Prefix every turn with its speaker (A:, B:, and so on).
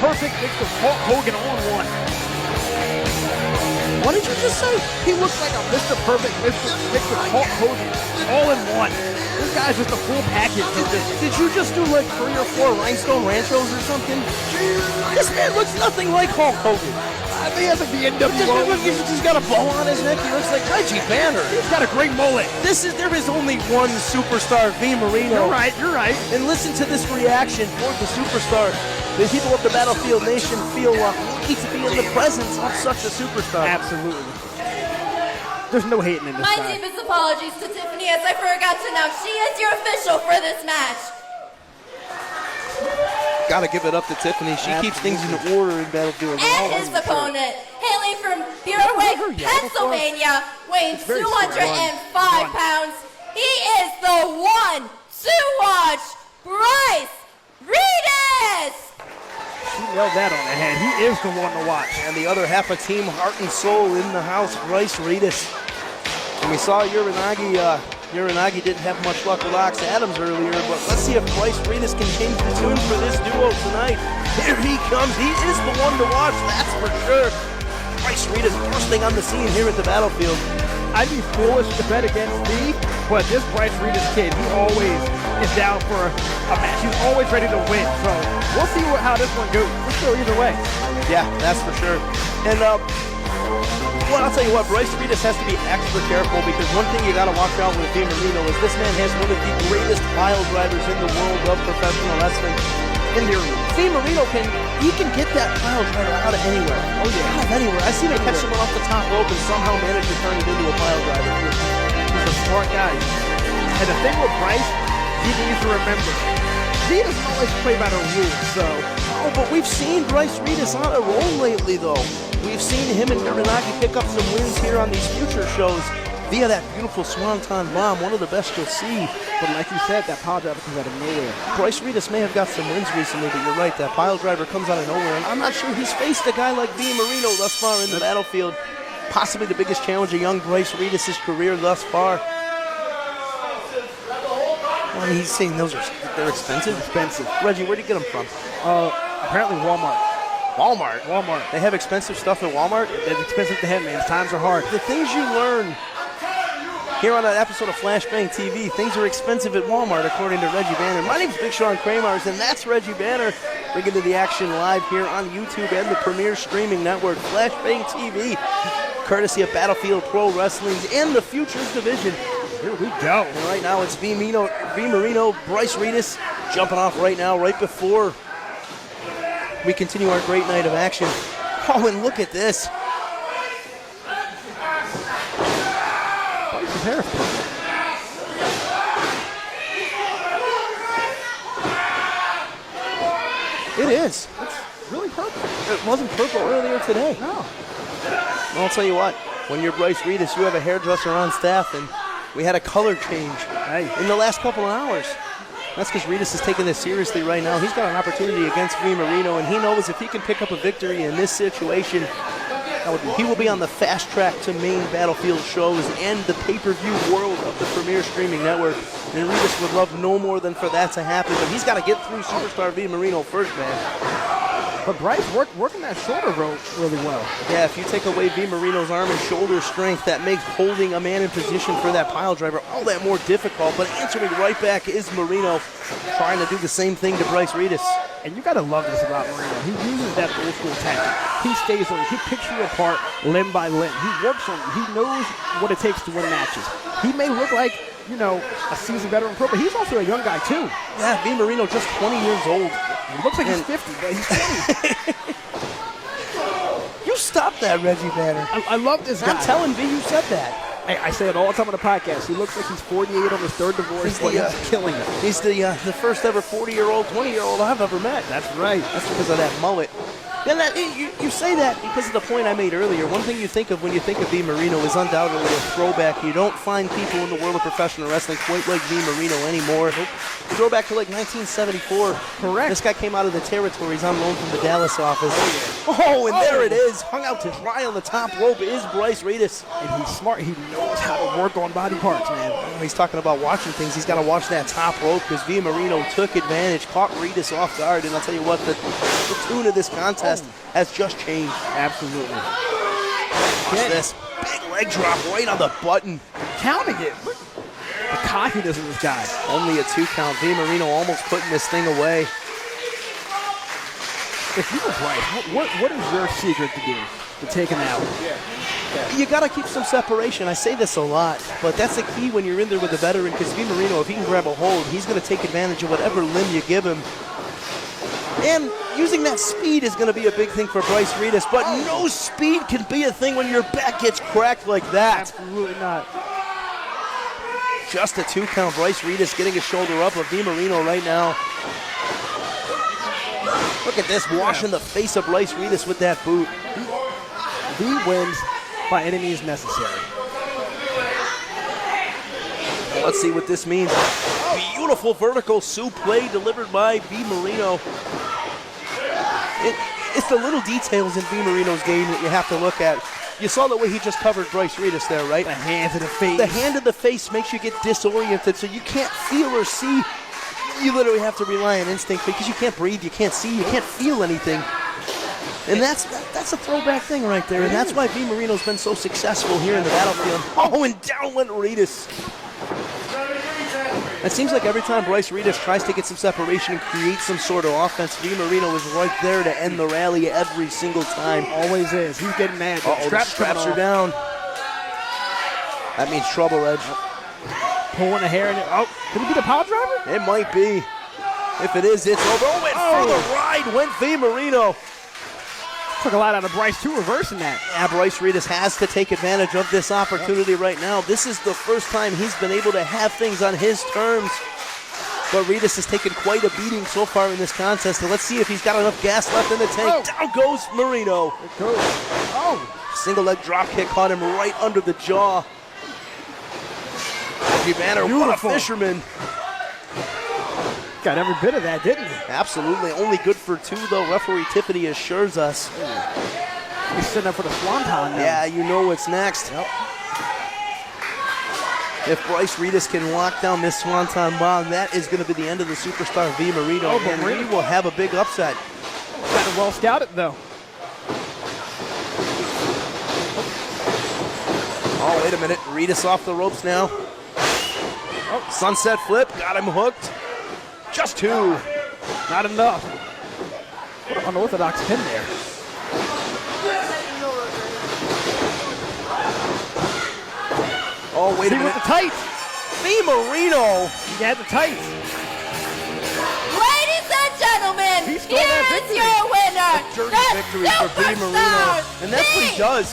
A: perfect mix of Hulk Hogan all in one.
B: What did you just say?
A: He looks like a Mr. Perfect mix of Hulk Hogan all in one. This guy's just a full package of this.
B: Did you just do like 3 or 4 rhinestone ranchos or something? This man looks nothing like Hulk Hogan.
A: I think he has like the NWO.
B: He's got a bow on his neck. He looks like Reggie Banner.
A: He's got a great mullet.
B: There is only one superstar, V. Marino.
A: You're right.
B: And listen to this reaction toward the superstar. The people of the Battlefield Nation feel lucky to be in the presence of such a superstar.
A: Absolutely. There's no hating in this
C: My
A: guy.
C: deepest apologies to Tiffany, as I forgot to announce she is your official for this match.
B: Gotta give it up to Tiffany. She keeps things in order in Battlefield.
C: And his opponent, hailing from Burewick, Pennsylvania, weighing 205 pounds. He is the one to watch, Bryce Redis!
A: She nailed that on the head. He is the one to watch.
B: And the other half of Team Heart and Soul in the house, Bryce Redis. And we saw Uranagi didn't have much luck with Ox Adams earlier, but let's see if Bryce Redis can change the tune for this duo tonight. Here he comes. He is the one to watch, that's for sure. Bryce Redis bursting on the scene here at the Battlefield.
A: I'd be foolish to bet against me, but this Bryce Redis kid, he always is down for a match. He's always ready to win. So we'll see how this one goes. Let's go either way.
B: Yeah, that's for sure. And well, I'll tell you what, Bryce Redis has to be extra careful because one thing you got to watch out with V. Marino is this man has one of the greatest pile drivers in the world of professional wrestling. And V. Marino can get that pile driver out of anywhere. Oh yeah, out of anywhere. I seen him catch someone off the top rope and somehow manage to turn it into a pile driver.
A: He's a smart guy. And the thing with Bryce, he needs to remember, he doesn't always play by the rules, so.
B: Oh, but we've seen Bryce Redis on a roll lately, though. We've seen him and Uranagi pick up some wins here on these future shows via that beautiful Swanton bomb, one of the best you'll see.
A: But like you said, that pile driver comes out of nowhere.
B: Bryce Redis may have got some wins recently, but you're right, that pile driver comes out of nowhere, and I'm not sure he's faced a guy like V. Marino thus far in the Battlefield. Possibly the biggest challenge of young Bryce Redis' career thus far. Well, he's saying they're expensive?
A: Expensive.
B: Reggie, where'd you get them from?
A: Apparently Walmart.
B: Walmart. They have expensive stuff at Walmart?
A: It's expensive to have, man. Times are hard.
B: The things you learn here on an episode of Flashbang TV, things are expensive at Walmart, according to Reggie Banner. My name's Big Sean Kramars, and that's Reggie Banner, bringing to the action live here on YouTube and the premier streaming network, Flashbang TV, courtesy of Battlefield Pro Wrestling and the Futures Division.
A: Here we go.
B: And right now it's V. Marino, Bryce Redis jumping off right now, right before we continue our great night of action. Oh, and look at this.
A: Bryce's hair is purple.
B: It is.
A: It's really purple.
B: It wasn't purple earlier today.
A: No.
B: Well, I'll tell you what. When you're Bryce Redis, you have a hairdresser on staff, and we had a color change in the last couple of hours. That's because Redis is taking this seriously right now. He's got an opportunity against V. Marino, and he knows if he can pick up a victory in this situation, he will be on the fast track to main Battlefield shows and the pay-per-view world of the premier streaming network. And Redis would love no more than for that to happen, but he's got to get through superstar V. Marino first, man.
A: But Bryce working that shoulder rope really well.
B: Yeah, if you take away V. Marino's arm and shoulder strength, that makes holding a man in position for that pile driver all that more difficult. But answering right back is Marino, trying to do the same thing to Bryce Redis.
A: And you got to love this about Marino. He uses that old school tactic. He stays on you. He picks you apart limb by limb. He works on you. He knows what it takes to win matches. He may look like, a seasoned veteran pro, but he's also a young guy too.
B: Yeah, V. Marino just 20 years old.
A: He looks like he's 50, but he's 20.
B: You stop that, Reggie Banner.
A: I love this guy.
B: I'm telling V you said that.
A: I say it all the time on the podcast. He looks like he's 48 on his third divorce. He's killing it.
B: He's the first ever 40-year-old, 20-year-old I've ever met.
A: That's right.
B: That's because of that mullet. Yeah, you say that because of the point I made earlier. One thing you think of when you think of V. Marino is undoubtedly a throwback. You don't find people in the world of professional wrestling quite like V. Marino anymore. Throwback to like 1974.
A: Correct.
B: This guy came out of the territories on loan from the Dallas office. Oh, and there it is. Hung out to dry on the top rope is Bryce Redis.
A: And he's smart. He knows how to work on body parts, man.
B: Oh, he's talking about watching things. He's got to watch that top rope because V. Marino took advantage, caught Redis off guard, and I'll tell you what, the tune of this contest has just changed.
A: Absolutely.
B: Watch this. Big leg drop right on the button.
A: Counting it. Look the confidence in this guy.
B: Only a 2 count. V. Marino almost putting this thing away.
A: If you were Bryce, what is your secret to take him out?
B: You got to keep some separation. I say this a lot, but that's the key when you're in there with a veteran because V. Marino, if he can grab a hold, he's going to take advantage of whatever limb you give him. And using that speed is going to be a big thing for Bryce Redis, but no speed can be a thing when your back gets cracked like that.
A: Absolutely not.
B: Just a 2 count. Bryce Redis getting his shoulder up of V. Marino right now. Look at this, washing the face of Bryce Redis with that boot.
A: V wins by any means necessary.
B: Let's see what this means. Beautiful vertical suplex delivered by V. Marino. It's the little details in V. Marino's game that you have to look at. You saw the way he just covered Bryce Redis there, right?
A: The hand to the face.
B: The hand to the face makes you get disoriented, so you can't feel or see. You literally have to rely on instinct because you can't breathe, you can't see, you can't feel anything. And that's a throwback thing right there, and that's why V. Marino's been so successful here in the battlefield. Oh, and down went Redis. It seems like every time Bryce Redis tries to get some separation and create some sort of offense, V. Marino is right there to end the rally every single time.
A: Always is. He's getting mad.
B: The straps are down. That means trouble, Edge.
A: Pulling a hair in it. Oh, could it be the power driver?
B: It might be. If it is, it's over. Oh, and for the ride went V. Marino.
A: Took a lot out of Bryce, too, reversing that.
B: Yeah, Bryce Redis has to take advantage of this opportunity right now. This is the first time he's been able to have things on his terms. But Redis has taken quite a beating so far in this contest. And let's see if he's got enough gas left in the tank. Down goes Marino.
A: It goes. Oh.
B: Single leg drop kick caught him right under the jaw. Banner, what a fisherman.
A: Got every bit of that, didn't he?
B: Absolutely. Only good for 2, though. Referee Tiffany assures us.
A: He's sitting up for the swanton now.
B: Yeah, you know what's next.
A: Yep.
B: If Bryce Redis can lock down this swanton bomb, that is going to be the end of the superstar V. Marino.
A: Oh,
B: and he will have a big upset.
A: Got it well scouted, though.
B: Oh, wait a minute. Redis off the ropes now. Oh, sunset flip. Got him hooked. Just 2.
A: Not enough. What an unorthodox pin there.
B: Oh, wait a minute.
A: With the tights.
B: V. Marino.
A: He had the tights.
C: Ladies and gentlemen,
A: He stole that
C: here is
A: victory.
C: your winner.
B: Dirty victory for V. Marino. And that's what he does.